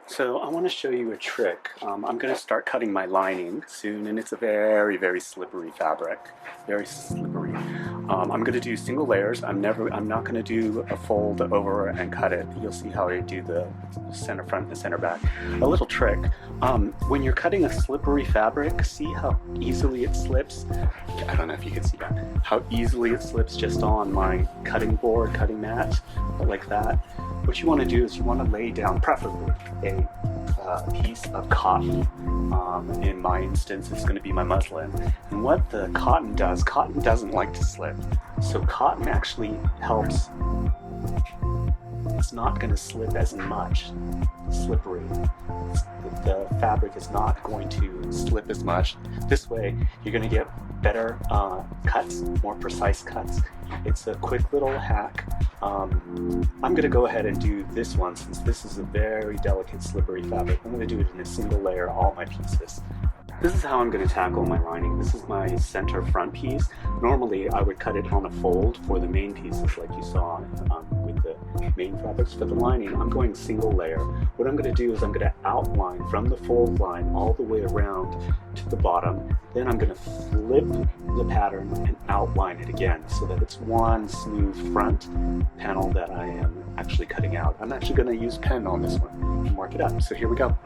So I want to show you a trick. I'm going to start cutting my lining soon, and it's a very, very slippery fabric. Very slippery. I'm going to do single layers. I'm not going to do a fold over and cut it. You'll see how I do the center front and the center back. A little trick. When you're cutting a slippery fabric, see how easily it slips? I don't know if you can see that. How easily it slips just on my cutting board, cutting mat, like that. What you want to do is you want to lay down, preferably, a piece of cotton. In my instance, it's going to be my muslin. And what the cotton doesn't like to slip. So cotton actually helps. It's not going to slip as much. Slippery. The fabric is not going to slip as much. This way, you're going to get better cuts, more precise cuts. It's a quick little hack. I'm going to go ahead and do this one since this is a very delicate, slippery fabric. I'm going to do it in a single layer, all my pieces. This is how I'm going to tackle my lining. This is my center front piece. Normally, I would cut it on a fold for the main pieces like you saw with the main fabrics. For the lining, I'm going single layer. What I'm going to do is I'm going to outline from the fold line all the way around to the bottom. Then I'm going to flip the pattern and outline it again so that it's one smooth front panel that I am actually cutting out. I'm actually going to use pen on this one and mark it up. So here we go.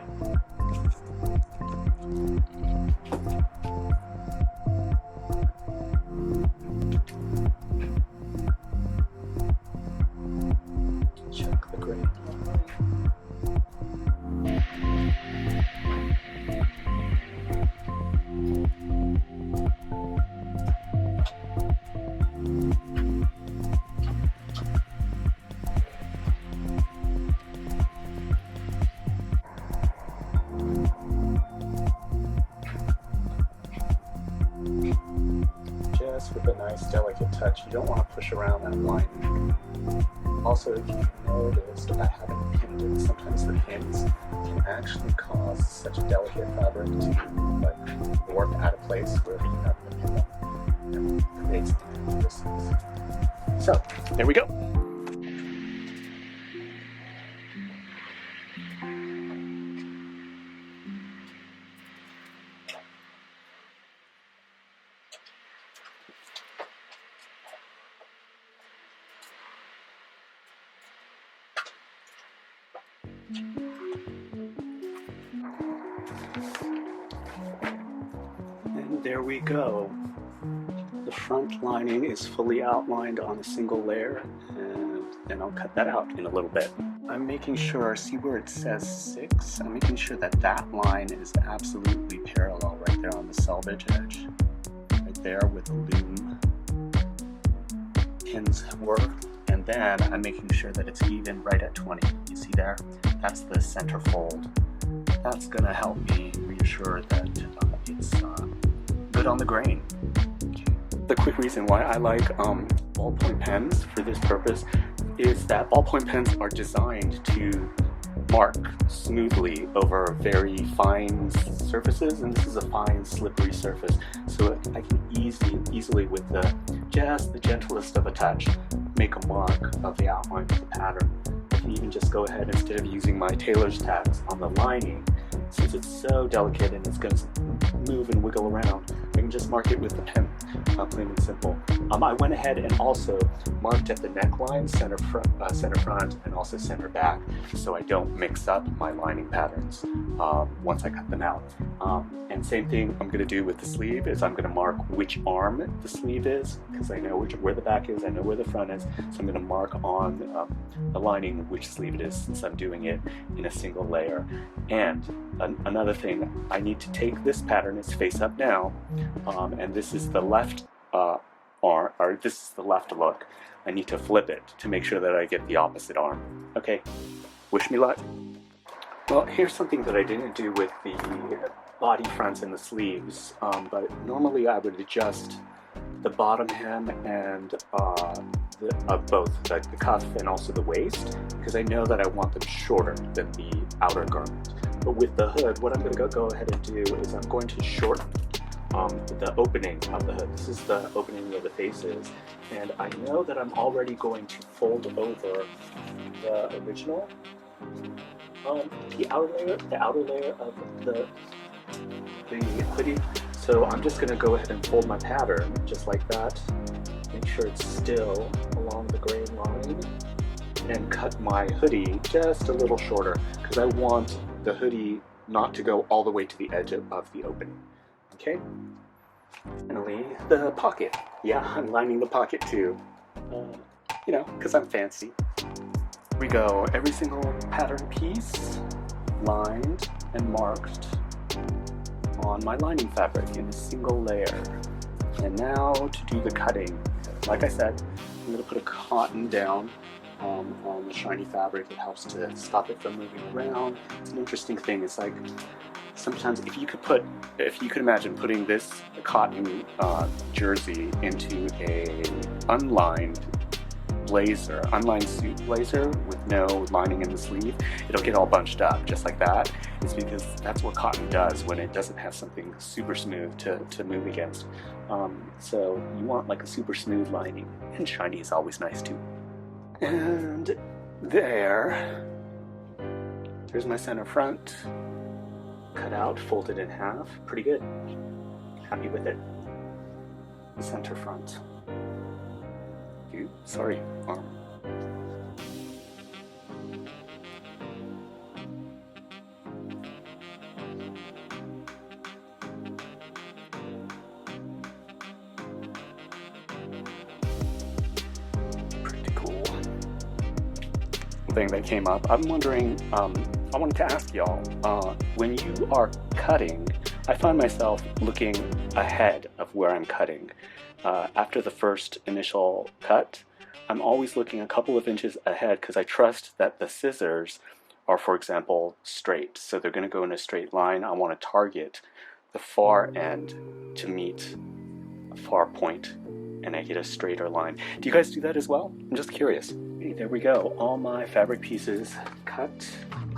Check the grade. Just with a nice delicate touch. You don't want to push around that line. Also, if you've noticed, I haven't pinned it. Sometimes the pins can actually cause such a delicate fabric to warp out of place wherever you have the pin up. It creates this. So, there we go. And there we go. The front lining is fully outlined on a single layer, and then I'll cut that out in a little bit. I'm making sure, see where it says 6? I'm making sure that that line is absolutely parallel right there on the selvage edge. Right there where the loom pins were. And then I'm making sure that it's even right at 20. You see there? That's the center fold. That's going to help me reassure that it's good on the grain. The quick reason why I like ballpoint pens for this purpose is that ballpoint pens are designed to mark smoothly over very fine surfaces, and this is a fine, slippery surface. So I can easily with just the gentlest of a touch, make a mark of the outline of the pattern. I can even just go ahead, instead of using my tailor's tags on the lining, since it's so delicate and it's going to move and wiggle around, I can just mark it with the pen, plain and simple. I went ahead and also marked at the neckline, center front, and also center back, so I don't mix up my lining patterns once I cut them out. And same thing I'm going to do with the sleeve is I'm going to mark which arm the sleeve is, because I know where the back is, I know where the front is, so I'm going to mark on the lining which sleeve it is, since I'm doing it in a single layer. And another thing, I need to take this pattern, it's face up now, and this is the left arm, or this is the left look. I need to flip it to make sure that I get the opposite arm. Okay, wish me luck. Well, here's something that I didn't do with the body fronts and the sleeves, but normally I would adjust the bottom hem and of both, like the cuff and also the waist, because I know that I want them shorter than the outer garment. But with the hood, what I'm going to go ahead and do is I'm going to shorten the opening of the hood. This is the opening where the face is, and I know that I'm already going to fold over the original, the outer layer of the hoodie. So I'm just going to go ahead and fold my pattern just like that. Make sure it's still along the grain line, and cut my hoodie just a little shorter because I want the hoodie not to go all the way to the edge of the opening. Okay? Finally, the pocket. Yeah, I'm lining the pocket too. You know, because I'm fancy. Here we go. Every single pattern piece lined and marked on my lining fabric in a single layer. And now to do the cutting. Like I said, I'm going to put a cotton down on the shiny fabric. It helps to stop it from moving around. It's an interesting thing. It's like sometimes if you could imagine putting this cotton jersey into a unlined suit blazer with no lining in the sleeve, it'll get all bunched up just like that. It's because that's what cotton does when it doesn't have something super smooth to move against. So you want like a super smooth lining, and shiny is always nice too. And there's my center front, cut out, folded in half, pretty good. Happy with it. Center front. Sorry, arm. Pretty cool. Thing that came up. I'm wondering, I wanted to ask y'all, when you are cutting, I find myself looking ahead of where I'm cutting. After the first initial cut, I'm always looking a couple of inches ahead because I trust that the scissors are, for example, straight. So they're going to go in a straight line. I want to target the far end to meet a far point, and I get a straighter line. Do you guys do that as well? I'm just curious. Okay, there we go. All my fabric pieces cut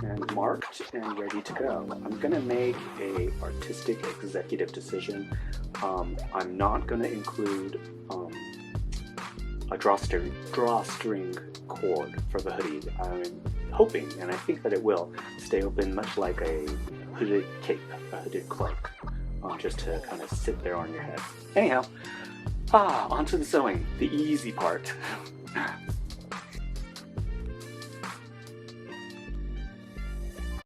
and marked and ready to go. I'm going to make a artistic executive decision. I'm not going to include a drawstring cord for the hoodie. I'm hoping, and I think that it will, stay open much like a hooded cape, a hooded cloak, just to kind of sit there on your head. Anyhow, onto the sewing, the easy part.